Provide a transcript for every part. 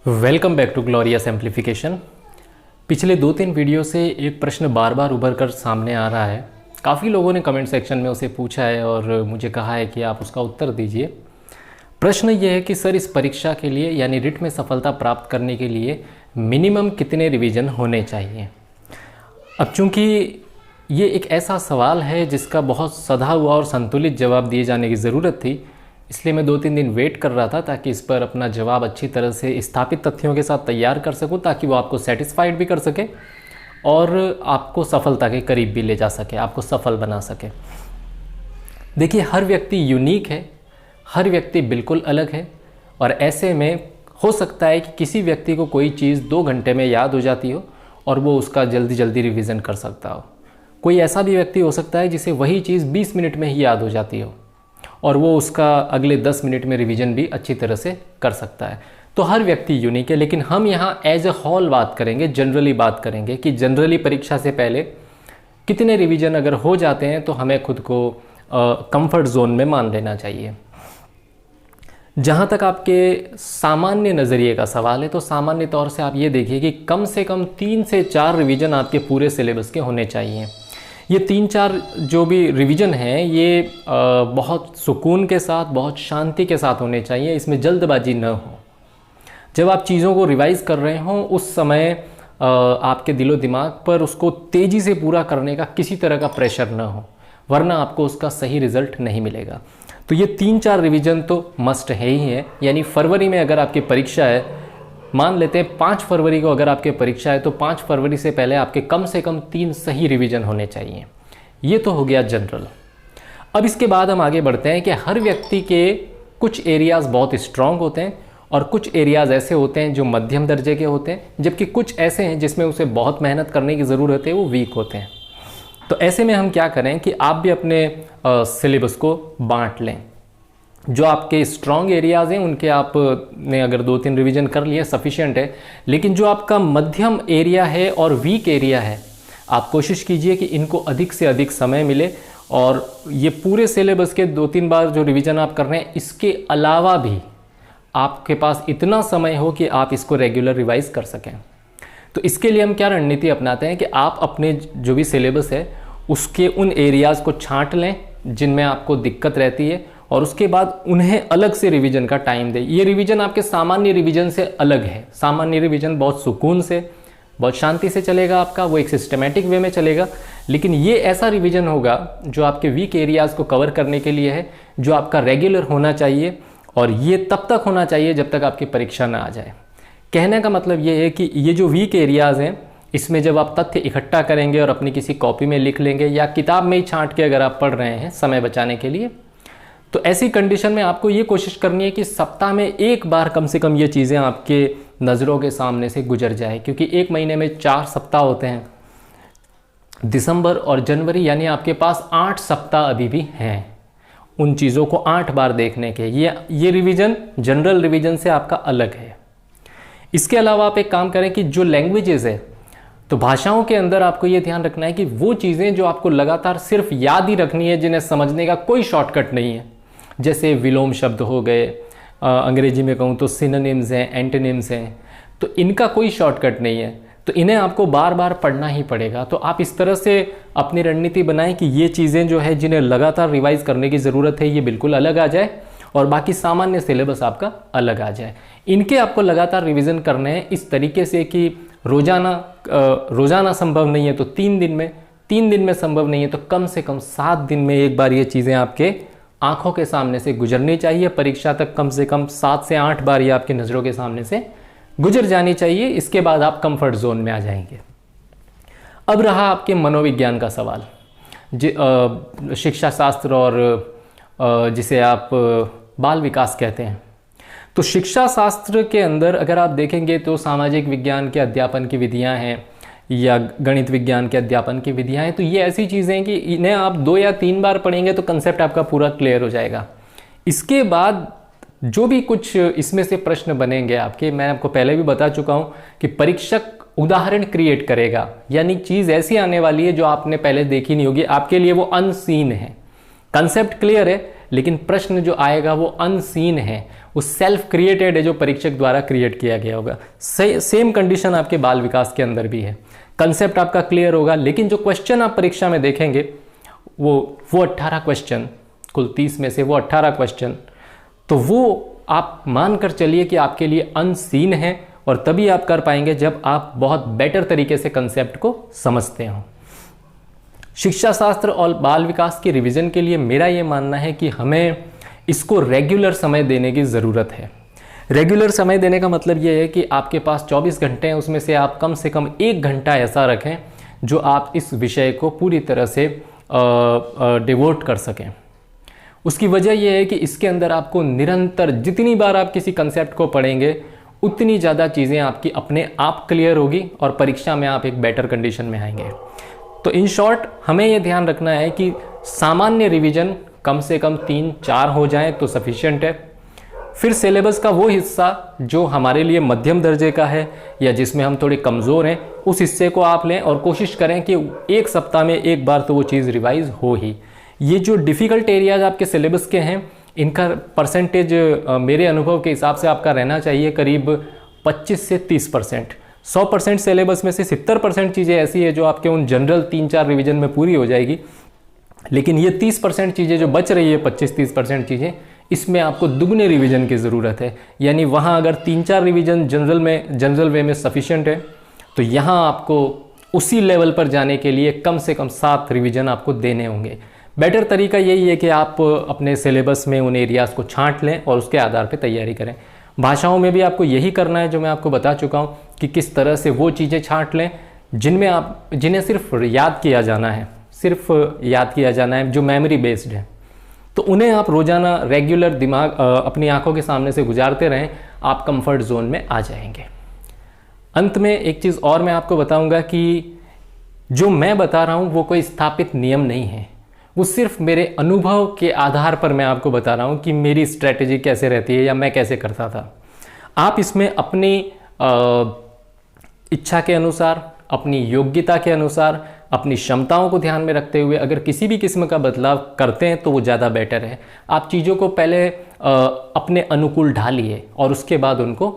Welcome back to glorious amplification. पिछले 2-3 video से एक प्रश्न बार बार उभर कर सामने आ रहा है। काफ़ी लोगों ने कमेंट सेक्शन में उसे पूछा है और मुझे कहा है कि आप उसका उत्तर दीजिए। प्रश्न ये है कि सर, इस परीक्षा के लिए यानी रिट में सफलता प्राप्त करने के लिए मिनिमम कितने रिवीजन होने चाहिए। अब चूँकि ये एक ऐसा सवाल है जिसका बहुत सधा हुआ और संतुलित जवाब दिए जाने की ज़रूरत थी, इसलिए मैं 2-3 दिन वेट कर रहा था ताकि इस पर अपना जवाब अच्छी तरह से स्थापित तथ्यों के साथ तैयार कर सकूं, ताकि वो आपको सेटिस्फाइड भी कर सके और आपको सफलता के करीब भी ले जा सके, आपको सफल बना सके। देखिए, हर व्यक्ति यूनिक है, हर व्यक्ति बिल्कुल अलग है और ऐसे में हो सकता है कि किसी व्यक्ति को कोई चीज़ 2 घंटे में याद हो जाती हो और वो उसका जल्दी जल्दी रिवीजन कर सकता हो। कोई ऐसा भी व्यक्ति हो सकता है जिसे वही चीज़ 20 मिनट में ही याद हो जाती हो और वो उसका अगले 10 मिनट में रिवीजन भी अच्छी तरह से कर सकता है। तो हर व्यक्ति यूनिक है, लेकिन हम यहाँ एज ए होल बात करेंगे, जनरली बात करेंगे कि जनरली परीक्षा से पहले कितने रिवीजन अगर हो जाते हैं तो हमें खुद को कंफर्ट जोन में मान लेना चाहिए। जहाँ तक आपके सामान्य नज़रिए का सवाल है तो सामान्य तौर से आप ये देखिए कि कम से कम 3 से 4 रिवीजन आपके पूरे सिलेबस के होने चाहिए। ये 3-4 जो भी रिवीजन हैं ये बहुत सुकून के साथ, बहुत शांति के साथ होने चाहिए। इसमें जल्दबाजी न हो। जब आप चीज़ों को रिवाइज़ कर रहे हों उस समय आपके दिलो दिमाग पर उसको तेज़ी से पूरा करने का किसी तरह का प्रेशर न हो, वरना आपको उसका सही रिज़ल्ट नहीं मिलेगा। तो ये 3-4 रिवीजन तो मस्ट है ही है। यानी फरवरी में अगर आपकी परीक्षा है, मान लेते हैं 5 फरवरी को अगर आपकी परीक्षा है, तो 5 फरवरी से पहले आपके कम से कम 3 सही रिवीजन होने चाहिए। ये तो हो गया जनरल। अब इसके बाद हम आगे बढ़ते हैं कि हर व्यक्ति के कुछ एरियाज़ बहुत स्ट्रांग होते हैं और कुछ एरियाज़ ऐसे होते हैं जो मध्यम दर्जे के होते हैं, जबकि कुछ ऐसे हैं जिसमें उसे बहुत मेहनत करने की ज़रूरत है, वो वीक होते हैं। तो ऐसे में हम क्या करें कि आप भी अपने सिलेबस को बांट लें। जो आपके स्ट्रॉन्ग एरियाज़ हैं उनके आपने अगर 2-3 रिवीजन कर लिए सफिशिएंट है, लेकिन जो आपका मध्यम एरिया है और वीक एरिया है, आप कोशिश कीजिए कि इनको अधिक से अधिक समय मिले और ये पूरे सिलेबस के 2-3 बार जो रिवीजन आप कर रहे हैं, इसके अलावा भी आपके पास इतना समय हो कि आप इसको रेगुलर रिवाइज कर सकें। तो इसके लिए हम क्या रणनीति अपनाते हैं कि आप अपने जो भी सिलेबस है उसके उन एरियाज़ को छांट लें जिनमें आपको दिक्कत रहती है और उसके बाद उन्हें अलग से रिवीजन का टाइम दें। ये रिवीजन आपके सामान्य रिवीजन से अलग है। सामान्य रिवीजन बहुत सुकून से, बहुत शांति से चलेगा आपका, वो एक सिस्टमेटिक वे में चलेगा। लेकिन ये ऐसा रिवीजन होगा जो आपके वीक एरियाज़ को कवर करने के लिए है, जो आपका रेगुलर होना चाहिए और ये तब तक होना चाहिए जब तक आपकी परीक्षा ना आ जाए। कहने का मतलब ये है कि ये जो वीक एरियाज़ हैं, इसमें जब आप तथ्य इकट्ठा करेंगे और अपनी किसी कॉपी में लिख लेंगे या किताब में ही छांट के अगर आप पढ़ रहे हैं समय बचाने के लिए, तो ऐसी कंडीशन में आपको ये कोशिश करनी है कि सप्ताह में एक बार कम से कम ये चीज़ें आपके नज़रों के सामने से गुजर जाए। क्योंकि एक महीने में 4 सप्ताह होते हैं, दिसंबर और जनवरी, यानी आपके पास 8 सप्ताह अभी भी हैं उन चीज़ों को 8 बार देखने के। ये रिवीजन जनरल रिवीजन से आपका अलग है। इसके अलावा आप एक काम करें कि जो लैंग्वेजेस है, तो भाषाओं के अंदर आपको ये ध्यान रखना है कि वो चीज़ें जो आपको लगातार सिर्फ याद ही रखनी है, जिन्हें समझने का कोई शॉर्टकट नहीं है, जैसे विलोम शब्द हो गए, अंग्रेजी में कहूँ तो सिनोनिम्स हैं, एंटोनिम्स हैं, तो इनका कोई शॉर्टकट नहीं है, तो इन्हें आपको बार बार पढ़ना ही पड़ेगा। तो आप इस तरह से अपनी रणनीति बनाएं कि ये चीज़ें जो है जिन्हें लगातार रिवाइज करने की ज़रूरत है, ये बिल्कुल अलग आ जाए और बाकी सामान्य सिलेबस आपका अलग आ जाए। इनके आपको लगातार रिविज़न करने हैं इस तरीके से कि रोज़ाना संभव नहीं है तो 3 दिन में संभव नहीं है तो कम से कम 7 दिन में एक बार ये चीज़ें आपके आंखों के सामने से गुजरनी चाहिए। परीक्षा तक कम से कम 7 से 8 बार ये आपकी नज़रों के सामने से गुजर जानी चाहिए। इसके बाद आप कंफर्ट जोन में आ जाएंगे। अब रहा आपके मनोविज्ञान का सवाल, शिक्षा शास्त्र और जिसे आप बाल विकास कहते हैं। तो शिक्षा शास्त्र के अंदर अगर आप देखेंगे तो सामाजिक विज्ञान के अध्यापन की विधियां हैं या गणित विज्ञान के अध्यापन की विधियां हैं। तो ये ऐसी चीज़ें हैं कि इन्हें आप 2 या 3 बार पढ़ेंगे तो कंसेप्ट आपका पूरा क्लियर हो जाएगा। इसके बाद जो भी कुछ इसमें से प्रश्न बनेंगे आपके, मैं आपको पहले भी बता चुका हूँ कि परीक्षक उदाहरण क्रिएट करेगा, यानी चीज़ ऐसी आने वाली है जो आपने पहले देखी नहीं होगी, आपके लिए वो अनसीन है। कंसेप्ट क्लियर है लेकिन प्रश्न जो आएगा वो अनसीन है, वो सेल्फ क्रिएटेड है, जो परीक्षक द्वारा क्रिएट किया गया होगा। सेम कंडीशन आपके बाल विकास के अंदर भी है। कंसेप्ट आपका क्लियर होगा, लेकिन जो क्वेश्चन आप परीक्षा में देखेंगे वो 18 क्वेश्चन, कुल 30 में से वो 18 क्वेश्चन, तो वो आप मान कर चलिए कि आपके लिए अनसीन है, और तभी आप कर पाएंगे जब आप बहुत बेटर तरीके से कंसेप्ट को समझते हो। शिक्षा शास्त्र और बाल विकास की रिवीजन के लिए मेरा ये मानना है कि हमें इसको रेगुलर समय देने की ज़रूरत है। रेगुलर समय देने का मतलब ये है कि आपके पास 24 घंटे हैं, उसमें से आप कम 1 घंटा ऐसा रखें जो आप इस विषय को पूरी तरह से डिवोट कर सकें। उसकी वजह यह है कि इसके अंदर आपको निरंतर, जितनी बार आप किसी कंसेप्ट को पढ़ेंगे उतनी ज़्यादा चीज़ें आपकी अपने आप क्लियर होगी और परीक्षा में आप एक बेटर कंडीशन में आएंगे। तो इन शॉर्ट हमें यह ध्यान रखना है कि सामान्य रिवीजन कम से कम 3-4 हो जाए तो सफिशिएंट है। फिर सिलेबस का वो हिस्सा जो हमारे लिए मध्यम दर्जे का है या जिसमें हम थोड़े कमज़ोर हैं, उस हिस्से को आप लें और कोशिश करें कि एक सप्ताह में एक बार तो वो चीज़ रिवाइज हो ही। ये जो डिफ़िकल्ट एरियाज आपके सिलेबस के हैं, इनका परसेंटेज मेरे अनुभव के हिसाब से आपका रहना चाहिए करीब 25 से 30%। 100% सिलेबस में से 70% चीज़ें ऐसी है जो आपके उन जनरल 3-4 रिवीजन में पूरी हो जाएगी, लेकिन ये 30% चीज़ें जो बच रही है, 25-30% चीज़ें, इसमें आपको दुगने रिवीजन की ज़रूरत है। यानी वहाँ अगर 3-4 रिवीजन जनरल वे में सफिशिएंट है, तो यहाँ आपको उसी लेवल पर जाने के लिए कम से कम 7 रिवीजन आपको देने होंगे। बेटर तरीका यही है कि आप अपने सिलेबस में उन एरियाज़ को छांट लें और उसके आधार पर तैयारी करें। भाषाओं में भी आपको यही करना है, जो मैं आपको बता चुका हूँ कि किस तरह से वो चीज़ें छांट लें जिन्हें सिर्फ याद किया जाना है, जो मेमोरी बेस्ड है। तो उन्हें आप रोज़ाना रेगुलर दिमाग अपनी आंखों के सामने से गुजारते रहें, आप कंफर्ट जोन में आ जाएंगे। अंत में एक चीज़ और मैं आपको बताऊंगा कि जो मैं बता रहा हूँ वो कोई स्थापित नियम नहीं है, वो सिर्फ मेरे अनुभव के आधार पर मैं आपको बता रहा हूँ कि मेरी स्ट्रैटेजी कैसे रहती है या मैं कैसे करता था। आप इसमें अपनी इच्छा के अनुसार, अपनी योग्यता के अनुसार, अपनी क्षमताओं को ध्यान में रखते हुए अगर किसी भी किस्म का बदलाव करते हैं तो वो ज़्यादा बेटर है। आप चीज़ों को पहले अपने अनुकूल ढालिए और उसके बाद उनको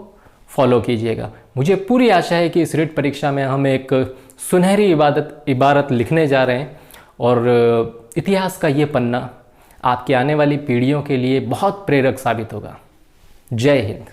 फॉलो कीजिएगा। मुझे पूरी आशा है कि इस रिट परीक्षा में हम एक सुनहरी इबारत लिखने जा रहे हैं और इतिहास का ये पन्ना आपकी आने वाली पीढ़ियों के लिए बहुत प्रेरक साबित होगा। जय हिंद।